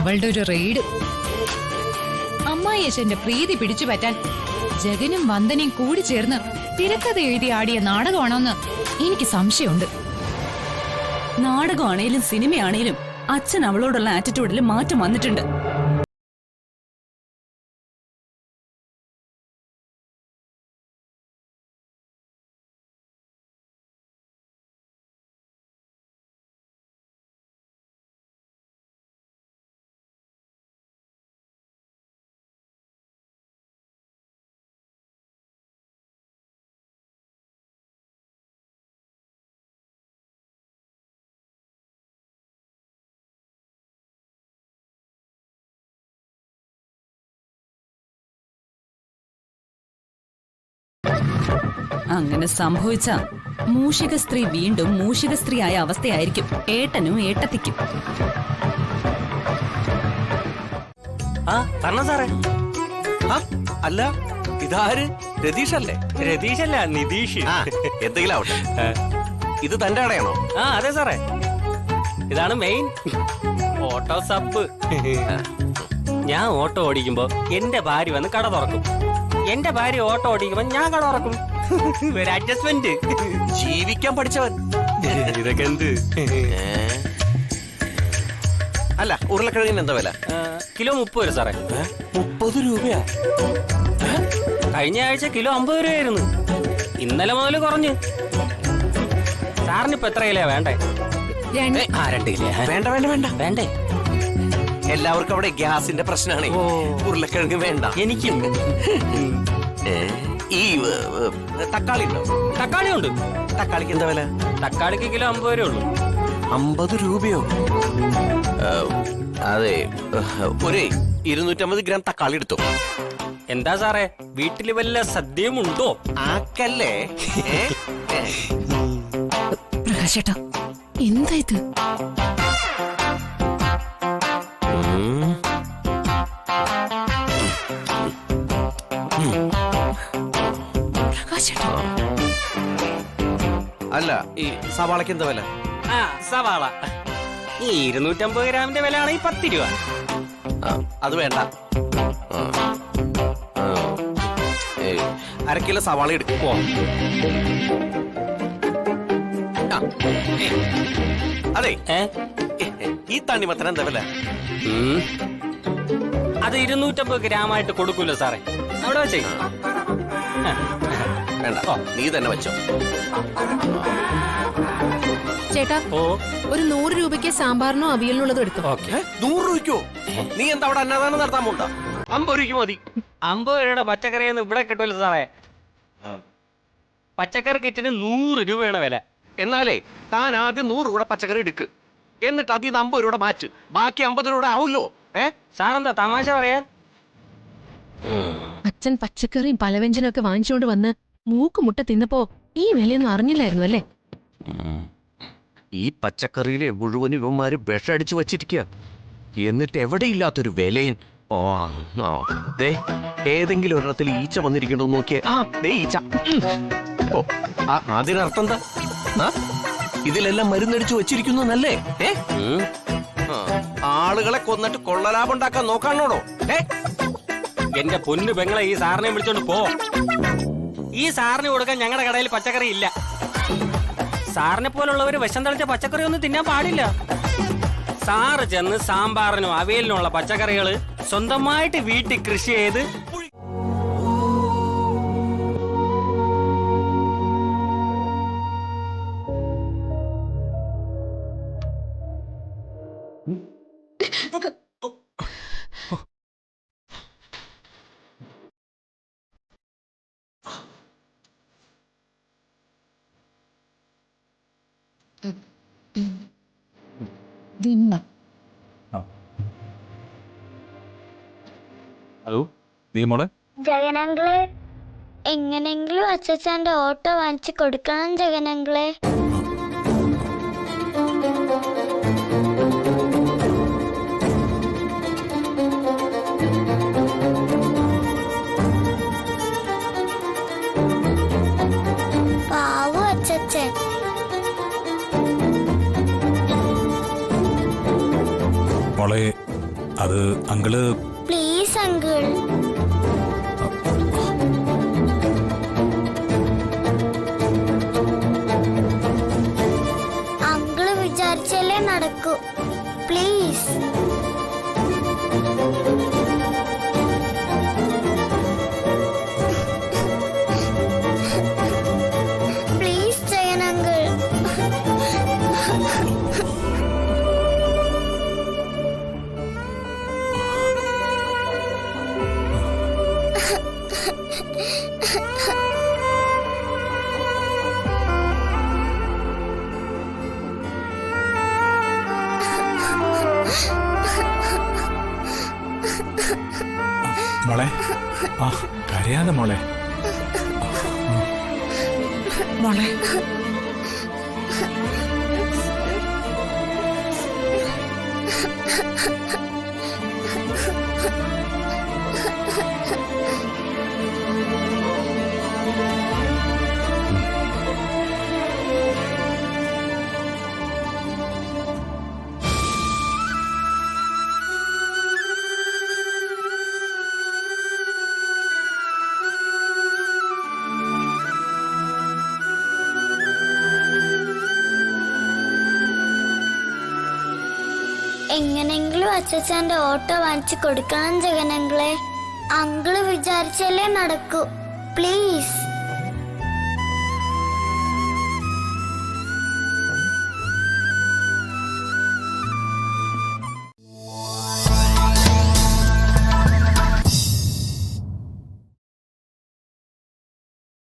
അവളുടെ ഒരു റെയ്ഡ്. അമ്മായിയച്ഛന്റെ പ്രീതി പിടിച്ചു പറ്റാൻ ജഗനും വന്ദനയും കൂടി ചേർന്ന് തിരക്കഥ എഴുതി ആടിയ നാടകമാണോന്ന് എനിക്ക് സംശയമുണ്ട്. നാടകമാണേലും സിനിമയാണേലും അച്ഛൻ അവളോടുള്ള ആറ്റിറ്റ്യൂഡിൽ മാറ്റം വന്നിട്ടുണ്ട്. അങ്ങനെ സംഭവിച്ച മൂഷിക സ്ത്രീ വീണ്ടും മൂഷിക സ്ത്രീയായ അവസ്ഥയായിരിക്കും ഏട്ടനും ഏട്ടത്തിക്കും. സാറേ, അല്ല ഇതാര്? രതീഷല്ലേ? രതീഷല്ല, നിതീഷ്. എന്തെങ്കിലും ആവട്ടെ. ഇത് തന്റെ കടയാണോ? അതെ സാറേ, ഇതാണ് മെയിൻ ഓട്ടോ സബ്. ഞാൻ ഓട്ടോ ഓടിക്കുമ്പോ എന്റെ ഭാര്യ വന്ന് കട തുറക്കും, എന്റെ ഭാര്യ ഓട്ടോ ഓടിക്കുമ്പോ ഞാൻ കട തുറക്കും. ഒരു അഡ്ജസ്റ്റ്മെന്റ്. ജീവിക്കാൻ പഠിച്ചവൻ. ഇതൊക്കെ എന്ത്? അല്ല, ഉരുളക്കിഴങ്ങിന് എന്താ വില? കിലോ 30 രൂപ സാറേ. 30 രൂപയാ? കഴിഞ്ഞ ആഴ്ച കിലോ 50 രൂപയായിരുന്നു. ഇന്നലെ മുതൽ കുറഞ്ഞു. സാറിന് ഇപ്പൊ എത്ര കിലോ വേണ്ടേ? 2 കിലോ. വേണ്ട വേണ്ട വേണ്ട വേണ്ടേ. എല്ലാവർക്കും അവിടെ ഗ്യാസിന്റെ പ്രശ്നമാണ്. ഉരുളക്കിഴങ്ങ് വേണ്ട. എനിക്ക് ഈ തക്കാളി ഉണ്ടോ? തക്കാളി ഉണ്ട്. തക്കാളിക്ക് എന്താ വില? തക്കാളിക്ക് കിലോ 50 രൂപ ഉള്ളൂ. 50 രൂപയോ? അതെ, ഒരു 250 ഗ്രാം തക്കാളി എടുത്തു. എന്താ സാറേ, വീട്ടില് വല്ല സദ്യയും ഉണ്ടോ? ആക്കല്ലേ. പ്രകാശേട്ടാ, എന്താ ഇത്? അല്ല, ഈ സവാളക്ക് എന്താ വില? സവാള ഈ 250 ഗ്രാമിന്റെ വില ആണെങ്കിൽ 10 രൂപ. അത് വേണ്ട. 1/2 കിലോ സവാള എടുക്കുമോ? അതെ, ഈ തണ്ണിമത്തൻ എന്താ വില? അത് 250 ഗ്രാമായിട്ട് കൊടുക്കൂല്ലോ സാറേ. അവിടെ വെച്ചേ. വേണ്ട, നീ തന്നെ വെച്ചോ. ചേട്ടാ, ഒരു 100 രൂപയ്ക്ക് സാമ്പാറിനോ അവിയലിനുള്ളതും എടുത്തു. 100 രൂപയ്ക്കോ? നീ എന്താ അവിടെ അന്നദാനം നടത്താൻ പോണ്ട? 50 രൂപയ്ക്ക് മതി. 50 രൂപയുടെ പച്ചക്കറിയൊന്നും ഇവിടെ കിട്ടുമല്ലോ സാറേ. പച്ചക്കറി കിറ്റിന് 100 രൂപയാണ് വില. എന്നാലേ താൻ ആദ്യം 100 രൂപ പച്ചക്കറി എടുക്ക്, എന്നിട്ട് അതിൽ നിന്ന് 50 രൂപ മാറ്റ്. ബാക്കി 50 രൂപ ആവുമല്ലോ. സാറെന്താ തമാശ പറയാൻ? അച്ഛൻ പച്ചക്കറിയും പലവ്യഞ്ജനും ഒക്കെ വാങ്ങിച്ചുകൊണ്ട് വന്ന് മൂക്കുമുട്ട തിന്നപ്പോ ഈ വിലയൊന്നും അറിഞ്ഞില്ലായിരുന്നു അല്ലേ? ഈ പച്ചക്കറിയിലെ മുഴുവനും ഇവന്മാര് വിഷടിച്ചു വച്ചിരിക്കുക. എന്നിട്ട് എവിടെയില്ലാത്തൊരു വിലയും. ഏതെങ്കിലും ഒരെണ്ണത്തിൽ ഈച്ച വന്നിരിക്കണോ നോക്കിയേ. ഈച്ച. അതിനർത്ഥം എന്താ? ഇതിലെല്ലാം മരുന്നടിച്ചു വച്ചിരിക്കുന്നല്ലേ? ആളുകളെ കൊന്നിട്ട് കൊള്ളലാഭം ഉണ്ടാക്കാൻ നോക്കാണോടോ? എന്റെ പൊന്നു പെങ്ങളെ, ഈ സാറിനെ വിളിച്ചോണ്ട് പോ. ഈ സാറിന് കൊടുക്കാൻ ഞങ്ങളുടെ കടയിൽ പച്ചക്കറി ഇല്ല. സാറിനെ പോലുള്ളവര് വിഷം തളിച്ച പച്ചക്കറി ഒന്നും തിന്നാൻ പാടില്ല. സാറ് ചെന്ന് സാമ്പാറിനും അവിയലിനുമുള്ള പച്ചക്കറികള് സ്വന്തമായിട്ട് വീട്ടിൽ കൃഷി ചെയ്ത് ഹലോ, നീ മോളെ? ജഗനങ്ങളെ, എങ്ങനെങ്കിലും അച്ഛന്റെ ഓട്ടോ വാങ്ങിച്ചു കൊടുക്കണം ജഗനങ്ങളെ. പാവം അച്ഛൻ. മോളെ, അത് അങ്കിള് പ്ലീസ് അങ്കിൾ. അങ്കിള് വിചാരിച്ചല്ലേ നടക്കൂ. പ്ലീസ്. Please Jayan uncle. മോളെ, ആ കരയാതെ മോളെ. മോളെ എങ്ങനെങ്കിലും അച്ഛച്ചാന്റെ ഓട്ടോ വാങ്ങിച്ചു കൊടുക്കണം ജഗനങ്ങളെ. അങ്കിള് വിചാരിച്ചല്ലേ നടക്കൂ. പ്ലീസ്.